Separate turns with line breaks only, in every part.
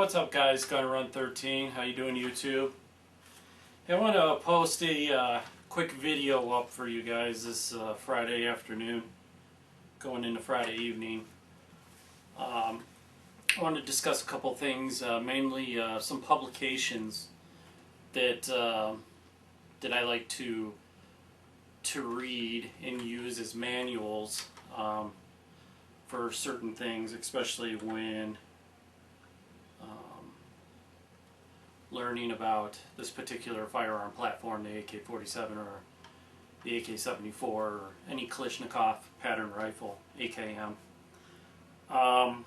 What's up, guys? Gonna Run 13. How you doing, YouTube? Hey, I want to post a quick video up for you guys this Friday afternoon, going into Friday evening. I want to discuss a couple things, mainly some publications that that I like to read and use as manuals for certain things, especially when learning about this particular firearm platform, the AK-47 or the AK-74 or any Kalashnikov pattern rifle, AKM. And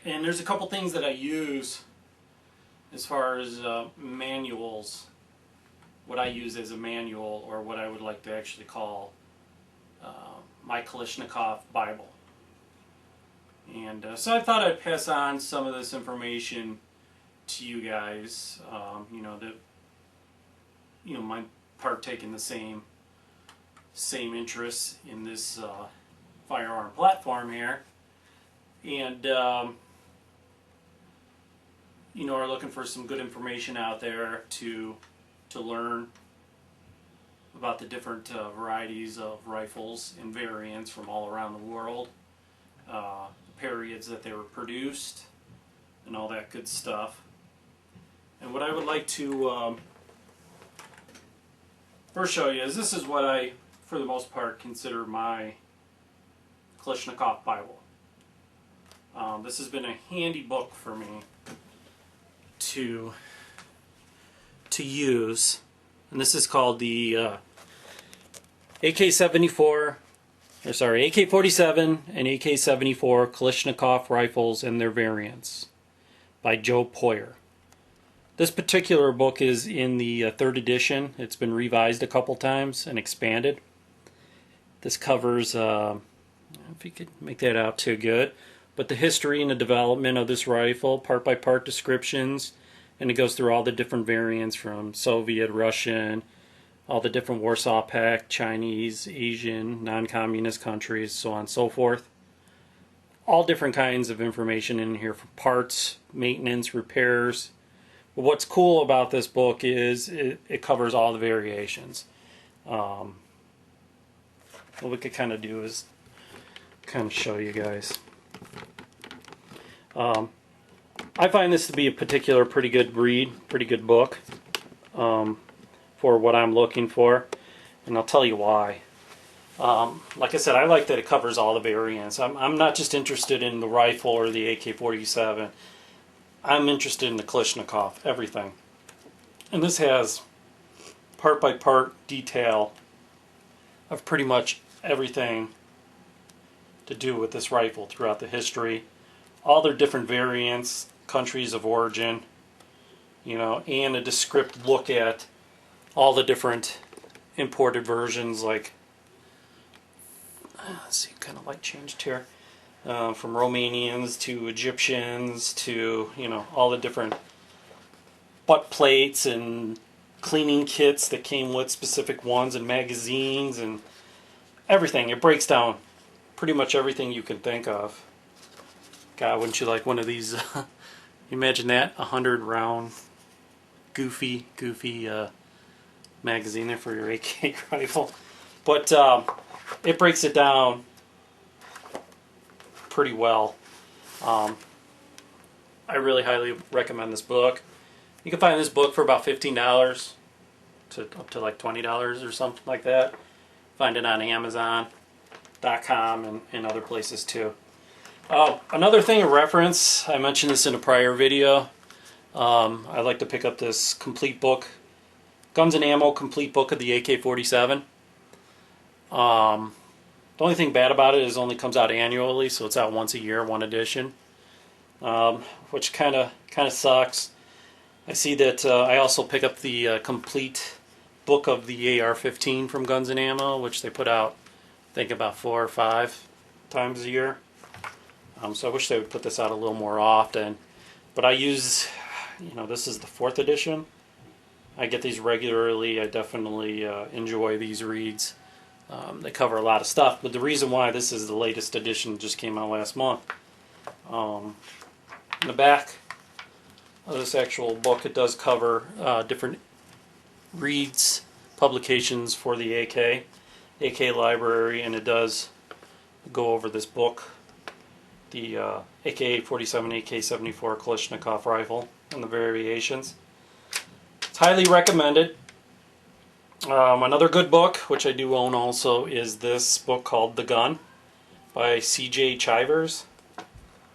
there's a couple things that I use as far as manuals, what I use as a manual, or what I would like to actually call my Kalashnikov Bible. And so I thought I'd pass on some of this information to you guys, that might partake in the same interests in this firearm platform here, and are looking for some good information out there to learn about the different varieties of rifles and variants from all around the world, the periods that they were produced, and all that good stuff. And what I would like to first show you is this is what I, for the most part, consider my Kalashnikov Bible. This has been a handy book for me to use, and this is called the AK-47 and AK-74 Kalashnikov rifles and their variants by Joe Poyer. This particular book is in the third edition. It's been revised a couple times and expanded. This covers, if you could make that out too good, but the history and the development of this rifle, part by part descriptions, and it goes through all the different variants from Soviet, Russian, all the different Warsaw Pact, Chinese, Asian, non-communist countries, so on and so forth. All different kinds of information in here for parts, maintenance, repairs. But what's cool about this book is it covers all the variations. What we could kind of do is kind of show you guys. I find this to be a pretty good read, pretty good book for what I'm looking for, and I'll tell you why. Like I said, I like that it covers all the variants. I'm not just interested in the rifle or the AK-47. I'm interested in the Kalashnikov, everything. And this has part by part detail of pretty much everything to do with this rifle throughout the history, all their different variants, countries of origin, and a descriptive look at all the different imported versions, like, let's see, kind of light changed here. From Romanians to Egyptians to, all the different butt plates and cleaning kits that came with specific ones, and magazines and everything. It breaks down pretty much everything you can think of. God, wouldn't you like one of these? Imagine that, 100-round goofy magazine there for your AK rifle. But it breaks it down pretty well. I really highly recommend this book. You can find this book for about $15 to up to like $20 or something like that. Find it on Amazon.com and other places too. Another thing of reference, I mentioned this in a prior video. I like to pick up this complete book, Guns and Ammo complete book of the AK-47. The only thing bad about it is it only comes out annually, so it's out once a year, one edition, which kind of sucks. I see that I also pick up the complete book of the AR-15 from Guns and Ammo, which they put out, I think, about 4 or 5 times a year. So I wish they would put this out a little more often. But I use, this is the 4th edition. I get these regularly. I definitely enjoy these reads. They cover a lot of stuff, but the reason why this is the latest edition just came out last month. In the back of this actual book, it does cover different reads, publications for the AK library, and it does go over this book, the AK-47, AK-74 Kalashnikov rifle, and the variations. It's highly recommended. Another good book, which I do own also, is this book called The Gun by C.J. Chivers.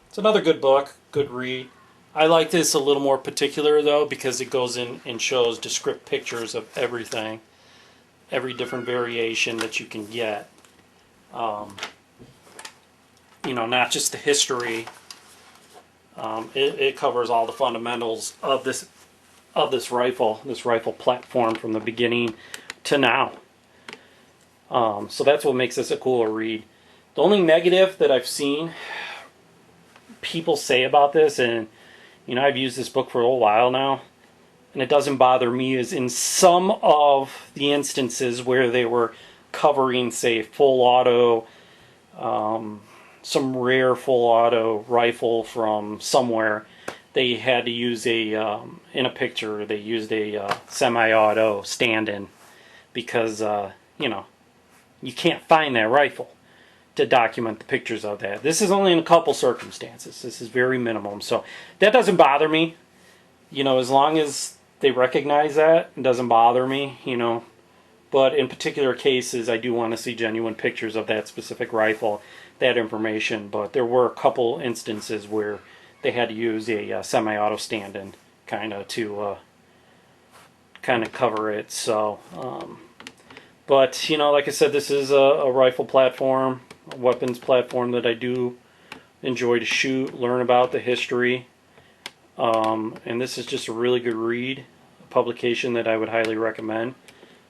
It's another good book, good read. I like this a little more particular though, because it goes in and shows descriptive pictures of everything, every different variation that you can get. You know, not just the history. It covers all the fundamentals of this rifle platform from the beginning to now. So that's what makes this a cooler read. The only negative that I've seen people say about this, and you know, I've used this book for a while now, and it doesn't bother me, is in some of the instances where they were covering, say, full auto, some rare full auto rifle from somewhere, they had to use a, in a picture, they used a semi-auto stand-in because, you know, you can't find that rifle to document the pictures of that. This is only in a couple circumstances. This is very minimum. So that doesn't bother me. You know, as long as they recognize that, it doesn't bother me, you know. But in particular cases, I do want to see genuine pictures of that specific rifle, that information. But there were a couple instances where they had to use a semi-auto stand-in kind of to kind of cover it. So, but you know, like I said, this is a rifle platform, a weapons platform that I do enjoy to shoot, learn about the history, and this is just a really good read, a publication that I would highly recommend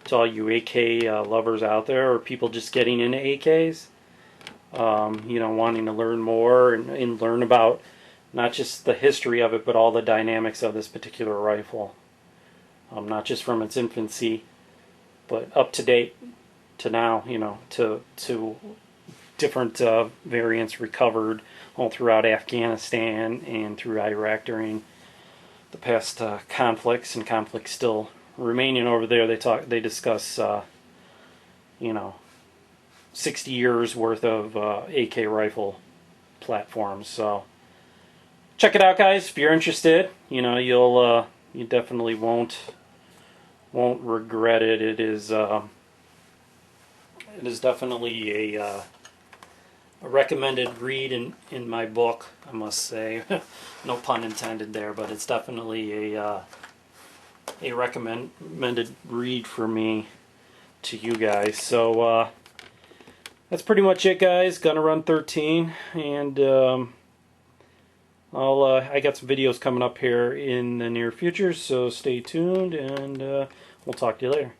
to all you AK lovers out there, or people just getting into AKs, you know, wanting to learn more and learn about not just the history of it, but all the dynamics of this particular rifle, not just from its infancy, but up to date to now, you know, to different variants recovered all throughout Afghanistan and through Iraq during the past conflicts, and conflicts still remaining over there. They discuss, you know, 60 years worth of AK rifle platforms. So check it out, guys, if you're interested. You know, you definitely won't regret it. It is definitely a recommended read in my book, I must say. No pun intended there, but it's definitely a recommended read for me to you guys. So that's pretty much it, guys. Gonna run 13, and I got some videos coming up here in the near future, so stay tuned, and we'll talk to you later.